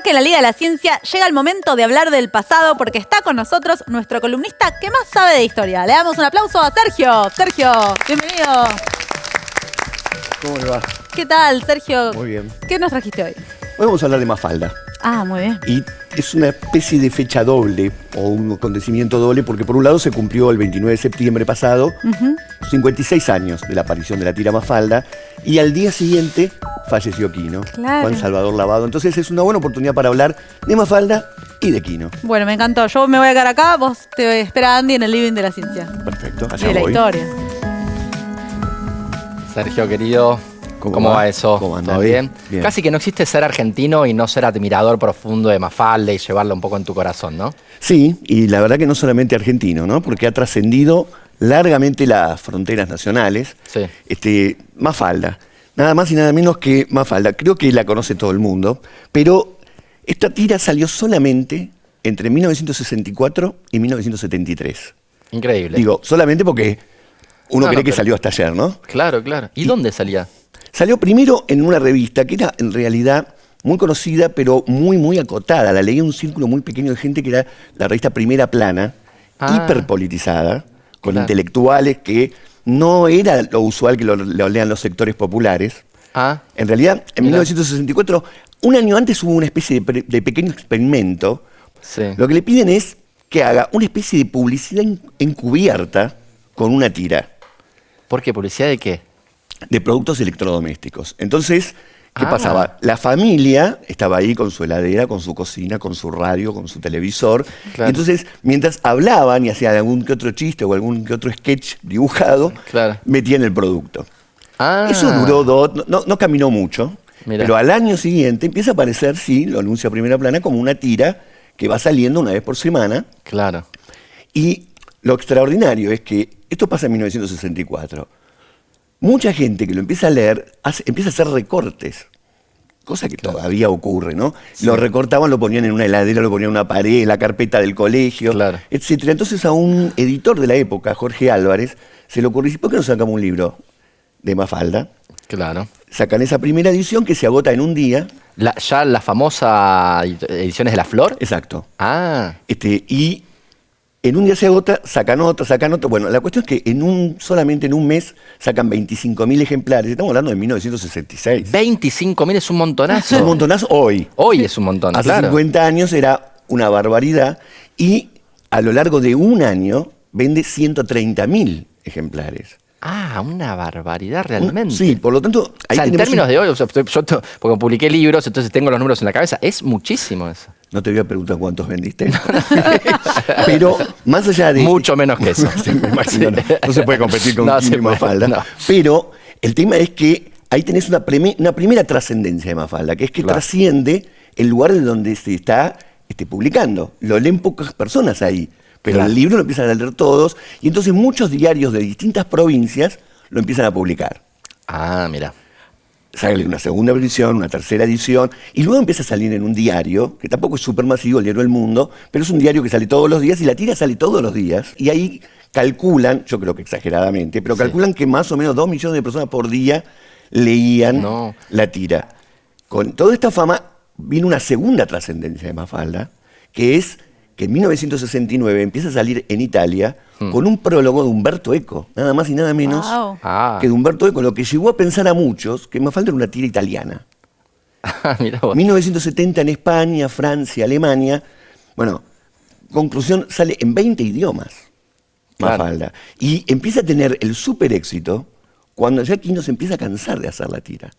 que en la Liga de la Ciencia llega el momento de hablar del pasado porque está con nosotros nuestro columnista que más sabe de historia. Le damos un aplauso a Sergio. Sergio, bienvenido. ¿Cómo le va? ¿Qué tal, Sergio? Muy bien. ¿Qué nos trajiste hoy? Hoy vamos a hablar de Mafalda. Ah, muy bien. Y es una especie de fecha doble, o un acontecimiento doble, porque por un lado se cumplió el 29 de septiembre pasado, 56 años de la aparición de la tira Mafalda, y al día siguiente falleció Quino, Claro. Juan Salvador Lavado. Entonces es una buena oportunidad para hablar de Mafalda y de Quino. Bueno, me encantó. Yo me voy a quedar acá, vos te espera Andy en el living de la ciencia. Perfecto, Y allá de la voy. historia. Sergio, querido, ¿Cómo va va? eso? ¿Cómo anda? ¿Todo bien? Bien. Casi que no existe ser argentino y no ser admirador profundo de Mafalda y llevarla un poco en tu corazón, ¿no? Sí, y la verdad que no solamente argentino, ¿no? Porque ha trascendido largamente las fronteras nacionales. Sí. Mafalda, nada más y nada menos que Mafalda. Creo que la conoce todo el mundo, pero esta tira salió solamente entre 1964 y 1973. Increíble. Digo, solamente porque uno No, cree no, que pero- salió hasta ayer, ¿no? Claro, claro. ¿Y dónde salía? Salió primero en una revista que era en realidad muy conocida, pero muy, muy acotada. La leía un círculo muy pequeño de gente, que era la revista Primera Plana, Ah. hiperpolitizada, con Claro. intelectuales que no era lo usual que lo lean los sectores populares. Ah, En realidad, en Mirá. 1964, un año antes hubo una especie de pequeño experimento. sí. Lo que le piden es que haga una especie de publicidad encubierta con una tira ¿Por qué? ¿Publicidad de qué? de productos electrodomésticos. Entonces, ¿qué Ah. pasaba? La familia estaba ahí con su heladera, con su cocina, con su radio, con su televisor. Claro. Y entonces, mientras hablaban y hacían algún que otro chiste o algún que otro sketch dibujado, Claro. metían el producto. Ah. Eso duró no caminó mucho, Mirá. pero al año siguiente empieza a aparecer, sí, lo anuncia Primera Plana, como una tira que va saliendo una vez por semana. Claro. Y lo extraordinario es que esto pasa en 1964. Mucha gente que lo empieza a leer empieza a hacer recortes, cosa que todavía ocurre, ¿no? Sí. Lo recortaban, lo ponían en una heladera, lo ponían en una pared, en la carpeta del colegio, Claro. etcétera. Entonces a un editor de la época, Jorge Álvarez, se le ocurrió, ¿por qué no sacamos un libro de Mafalda? Claro. Sacan esa primera edición que se agota en un día. Ya la famosa ediciones de La Flor. Exacto. Ah, Y en un día se agota, sacan otro. Bueno, la cuestión es que solamente en un mes sacan 25.000 ejemplares. Estamos hablando de 1966. 25.000 es un montonazo. Es un montonazo hoy. Hoy es un montón, Hace claro. 50 años era una barbaridad. Y a lo largo de un año vende 130.000 ejemplares. Ah, una barbaridad realmente. Sí, por lo tanto, O sea, en términos de hoy, o sea, porque publiqué libros, entonces tengo los números en la cabeza, es muchísimo eso. No te voy a preguntar cuántos vendiste. Pero más allá de... Mucho menos que eso. Sí, me imagino, Sí. no se puede competir con No Quino se y puede, Mafalda. no. Pero el tema es que ahí tenés una primera trascendencia de Mafalda, que es que Claro. trasciende el lugar de donde se está publicando. Lo leen pocas personas ahí, pero Claro. el libro lo empiezan a leer todos, y entonces muchos diarios de distintas provincias lo empiezan a publicar. Ah, mira. Sale una segunda edición, una tercera edición, y luego empieza a salir en un diario, que tampoco es súper masivo, el Diario del Mundo, pero es un diario que sale todos los días, y la tira sale todos los días, y ahí calculan, yo creo que exageradamente, pero Sí. calculan que más o menos 2 millones de personas por día leían No. la tira. Con toda esta fama vino una segunda trascendencia de Mafalda, que es que en 1969 empieza a salir en Italia con un prólogo de Umberto Eco, nada más y nada menos Wow. Ah, que de Umberto Eco, lo que llevó a pensar a muchos que Mafalda era una tira italiana. mira vos. 1970 en España, Francia, Alemania. Bueno, conclusión, sale en 20 idiomas Claro. Mafalda. Y empieza a tener el súper éxito cuando ya Quino se empieza a cansar de hacer la tira.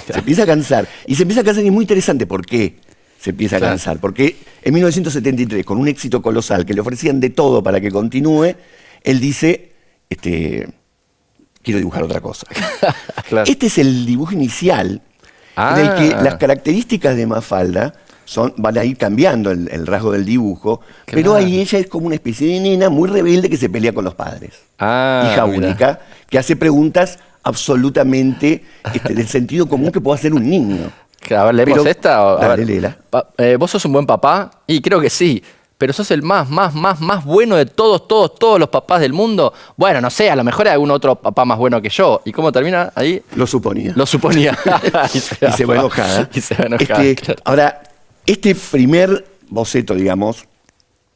Se empieza a cansar. Y se empieza a cansar, y es muy interesante por qué se empieza a Claro. cansar. Porque en 1973, con un éxito colosal, que le ofrecían de todo para que continúe, él dice, quiero dibujar otra cosa. Claro. Este es el dibujo inicial, Ah. del que las características de Mafalda van a ir cambiando el rasgo del dibujo, pero Claro. ahí ella es como una especie de nena muy rebelde que se pelea con los padres. Ah, Hija mira. única, que hace preguntas absolutamente del sentido común que puede hacer un niño. A ver, ¿leemos Pero- esta? A Dale, ver. léela. ¿Vos sos un buen papá? Y creo que sí. Pero sos el más bueno de todos los papás del mundo. Bueno, no sé, a lo mejor hay algún otro papá más bueno que yo. ¿Y cómo termina ahí? Lo suponía. Lo suponía. Y se va enojada. Y se va enojada, claro. Ahora, Este primer boceto, digamos,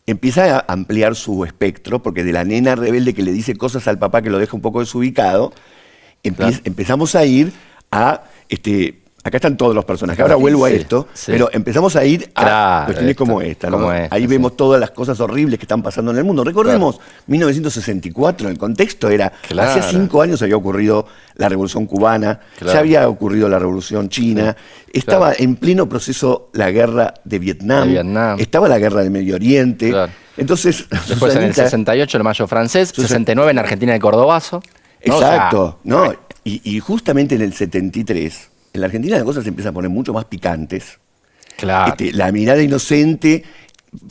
empieza a ampliar su espectro, porque de la nena rebelde que le dice cosas al papá que lo deja un poco desubicado, Claro. empezamos a ir a... acá están todos los personajes. Ahora vuelvo a Sí, esto, sí. pero empezamos a ir a Claro, cuestiones esto, como esta, ¿no? como esta, Ahí sí. vemos todas las cosas horribles que están pasando en el mundo. Recordemos, 1964, el contexto era, Claro. hacía 5 años había ocurrido la Revolución Cubana, Claro. ya había ocurrido la Revolución China, estaba en pleno proceso la guerra de Vietnam, De Vietnam. estaba la guerra del Medio Oriente. Claro. Entonces, Después en el Susanita- 68 el Mayo francés, 69 en Argentina el Cordobazo. ¿no? O sea, Exacto, ¿no? Y justamente en el 73, en la Argentina las cosas se empiezan a poner mucho más picantes. claro. La mirada inocente,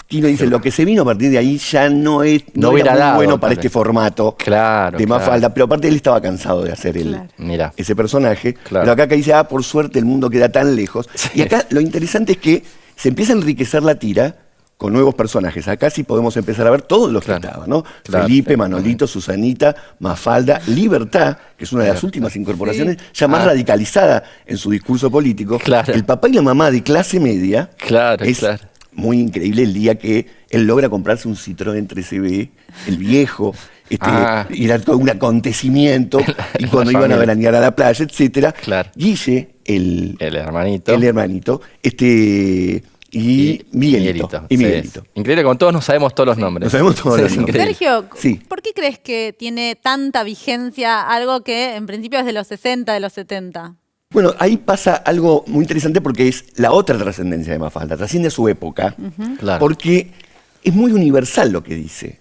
Quino dice, lo que se vino a partir de ahí ya no No era hubiera muy dado, bueno para tal este vez. formato Claro, de claro. Mafalda, pero aparte él estaba cansado de hacer Claro. Mira. ese personaje. Claro. Pero acá dice, por suerte el mundo queda tan lejos. Y acá lo interesante es que se empieza a enriquecer la tira con nuevos personajes. Acá sí podemos empezar a ver todos los Claro. que estaban, ¿no? Claro, Felipe, exactamente. Manolito, Susanita, Mafalda, Libertad, que es una de las últimas incorporaciones, ya más Ah. radicalizada en su discurso político. Claro. El papá y la mamá de clase media. Claro, es claro. muy increíble el día que él logra comprarse un Citroën 3CB, el viejo. Y era todo un acontecimiento, y cuando iban a familia. veranear a la playa, etcétera. Claro. Guille, el hermanito. hermanito, y Miguelito. Y sí. Miguelito. Increíble, con todos nos sabemos todos los nombres. Nos sabemos todos Sí, los es nombres. increíble. Sergio, Sí. ¿por qué crees que tiene tanta vigencia algo que en principio es de los 60, de los 70? Bueno, ahí pasa algo muy interesante porque es la otra trascendencia de Mafalda, trasciende a su época, Claro. porque es muy universal lo que dice.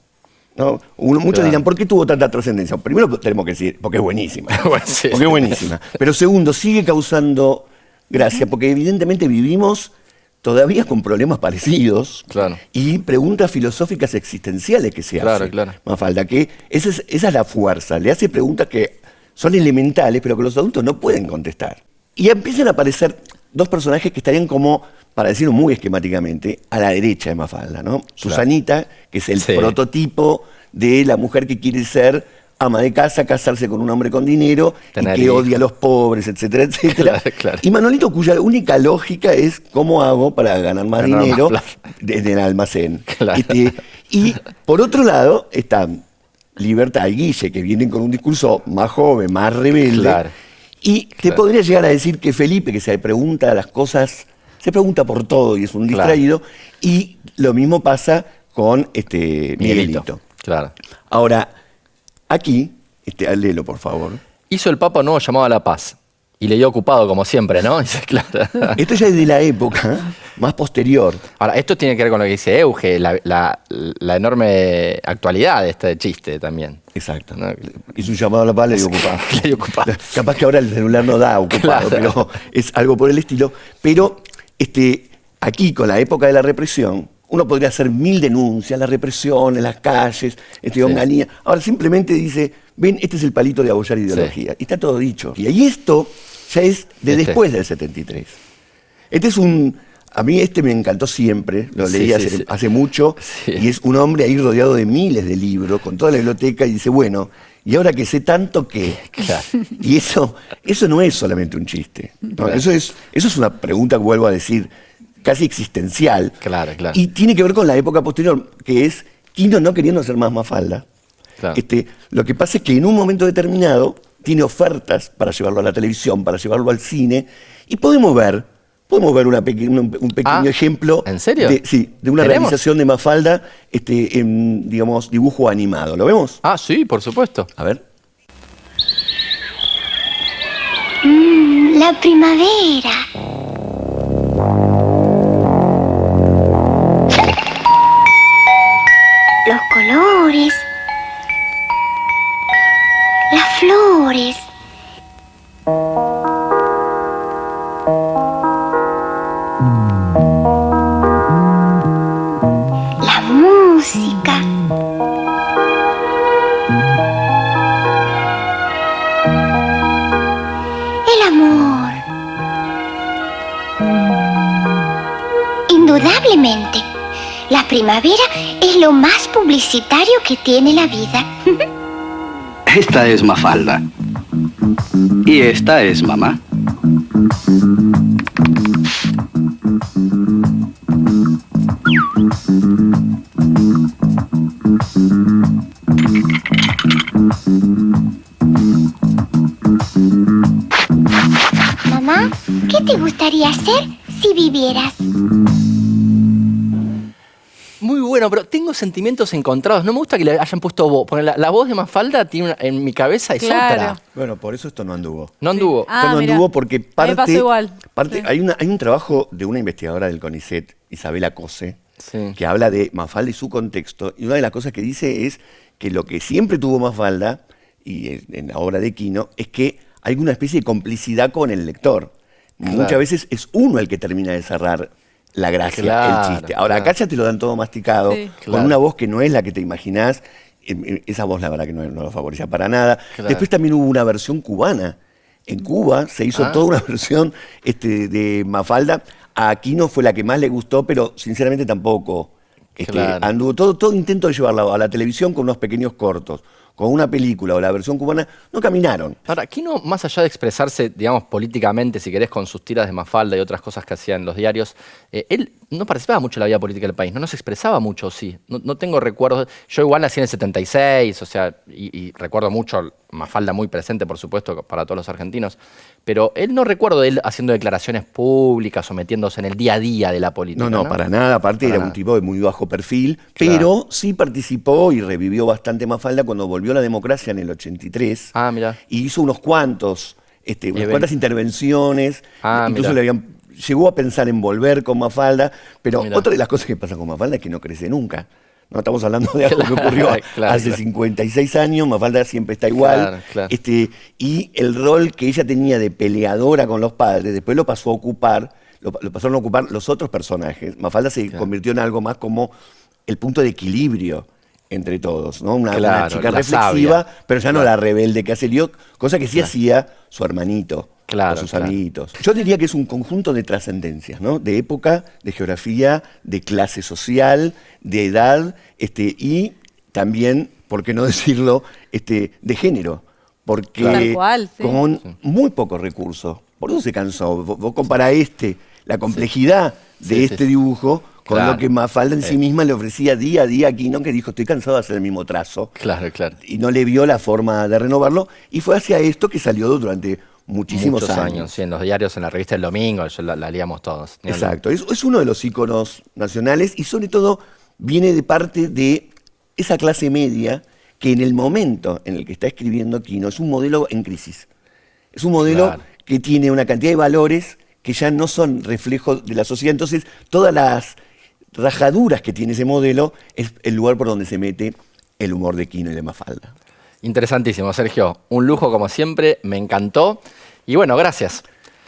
¿No? Muchos Claro. dirán, ¿por qué tuvo tanta trascendencia? Primero tenemos que decir, porque es buenísima. Bueno, sí. Porque es buenísima. Pero segundo, sigue causando gracia, porque evidentemente vivimos todavía con problemas parecidos Claro. y preguntas filosóficas existenciales que se Claro, hacen. claro. Mafalda, que esa es la fuerza. Le hace preguntas que son elementales, pero que los adultos no pueden contestar. Y empiezan a aparecer dos personajes que estarían como, para decirlo muy esquemáticamente, a la derecha de Mafalda, ¿no? Susanita, que es el Sí. prototipo de la mujer que quiere ser ama de casa, casarse con un hombre con dinero Tener y que hijos. odia a los pobres, etcétera, etcétera. Claro, claro. Y Manolito, cuya única lógica es cómo hago para ganar más Ganar más dinero plata. desde el almacén. Claro. Y por otro lado están Libertad y Guille, que vienen con un discurso más joven, más rebelde. Claro. Y te Claro. podría llegar a decir que Felipe, que se pregunta las cosas, se pregunta por todo y es un Claro. distraído. Y lo mismo pasa con Miguelito. Claro. Ahora, aquí, léelo por favor. Hizo el Papa un nuevo llamado a la paz. Y le dio ocupado, como siempre, ¿no? Dice, claro. Esto ya es de la época más posterior. Ahora, esto tiene que ver con lo que dice Euge, la enorme actualidad de este chiste también. Exacto. No. Hizo un llamado a la paz, le dio ocupado. Le dio ocupado. Capaz que ahora el celular no da ocupado, pero es algo por el estilo. Pero aquí, con la época de la represión, uno podría hacer 1000 denuncias, la represión en las calles, Onganía. Ahora simplemente dice, ven, este es el palito de abollar ideología. Y está todo dicho. Y ahí esto ya es de después del 73. A mí me encantó siempre, lo Sí, leí sí. hace mucho, Sí. y es un hombre ahí rodeado de miles de libros, con toda la biblioteca, y dice, bueno, ¿y ahora que sé tanto qué? Claro. Y eso no es solamente un chiste. ¿no? Claro. Eso es una pregunta que vuelvo a decir, casi existencial. Claro, claro. Y tiene que ver con la época posterior, que es Quino no queriendo ser más Mafalda. Claro. Lo que pasa es que en un momento determinado tiene ofertas para llevarlo a la televisión, para llevarlo al cine, y podemos ver un pequeño ejemplo. ¿En serio? De una ¿Tenemos? realización de Mafalda en, digamos, dibujo animado. ¿Lo vemos? Ah, sí, por supuesto. A ver. La primavera. Los colores. Las flores. La música. El amor. Indudablemente, la primavera es lo más publicitario que tiene la vida. Esta es Mafalda. Y esta es mamá. te gustaría ser si vivieras? Muy bueno, pero tengo sentimientos encontrados. No me gusta que le hayan puesto voz. Porque la voz de Mafalda tiene en mi cabeza es Claro. otra. Bueno, por eso esto no anduvo. No anduvo. Ah, Esto no mira. anduvo porque A mí me pasó igual. parte Sí. hay un trabajo de una investigadora del CONICET, Isabela Cose, Sí. que habla de Mafalda y su contexto. Y una de las cosas que dice es que lo que siempre tuvo Mafalda, y en la obra de Quino, es que hay una especie de complicidad con el lector. Claro. Muchas veces es uno el que termina de cerrar la gracia, Claro, el chiste. Ahora, claro. acá ya te lo dan todo masticado, Sí. con Claro. una voz que no es la que te imaginás. Esa voz, la verdad, que no lo favorecía para nada. Claro. Después también hubo una versión cubana. En Cuba se hizo toda una versión de Mafalda. A Aquino fue la que más le gustó, pero sinceramente tampoco. Claro. Anduvo todo intento de llevarla a la televisión con unos pequeños cortos, con una película o la versión cubana, no caminaron. Ahora, Quino, más allá de expresarse, digamos, políticamente, si querés, con sus tiras de Mafalda y otras cosas que hacía en los diarios, él no participaba mucho en la vida política del país, no se expresaba mucho, sí. No tengo recuerdos. Yo igual nací en el 76, o sea, y recuerdo mucho Mafalda muy presente, por supuesto, para todos los argentinos, pero él no recuerdo de él haciendo declaraciones públicas o metiéndose en el día a día de la política. No, para nada. Aparte Para era nada. un tipo de muy bajo perfil, Claro. pero sí participó y revivió bastante Mafalda cuando volvió la democracia en el 83. Ah, mirá. Y hizo unas cuantas intervenciones. Ah, Incluso mirá. llegó a pensar en volver con Mafalda. Pero Mirá. otra de las cosas que pasa con Mafalda es que no crece nunca. No estamos hablando de algo que ocurrió Claro, hace claro. 56 años, Mafalda siempre está igual. Claro, claro. Y el rol que ella tenía de peleadora con los padres, después lo pasó a ocupar, lo pasaron a ocupar los otros personajes. Mafalda se convirtió en algo más como el punto de equilibrio entre todos, ¿no? Una Claro, chica la reflexiva, sabia. pero ya no Claro. la rebelde que hace lío, cosa que sí hacía su hermanito. Claro, Con sus claro. amiguitos. Yo diría que es un conjunto de trascendencias, ¿no? De época, de geografía, de clase social, de edad, y también, ¿por qué no decirlo?, de género. Porque Tal cual, sí. con muy pocos recursos. Por eso se cansó. Vos comparás la complejidad de Sí, este sí. dibujo con Claro. lo que Mafalda en sí misma le ofrecía día a día a Quino, que dijo, estoy cansado de hacer el mismo trazo. Claro, claro. Y no le vio la forma de renovarlo. Y fue hacia esto que salió durante muchísimos Muchos años. sí, en los diarios, en la revista El Domingo, yo la leíamos todos. Ni hablar. Exacto, es uno de los íconos nacionales y sobre todo viene de parte de esa clase media que en el momento en el que está escribiendo Quino es un modelo en crisis. Es un modelo Claro. que tiene una cantidad de valores que ya no son reflejos de la sociedad. Entonces, todas las rajaduras que tiene ese modelo es el lugar por donde se mete el humor de Quino y de Mafalda. Interesantísimo, Sergio. Un lujo como siempre, me encantó. Y bueno, gracias.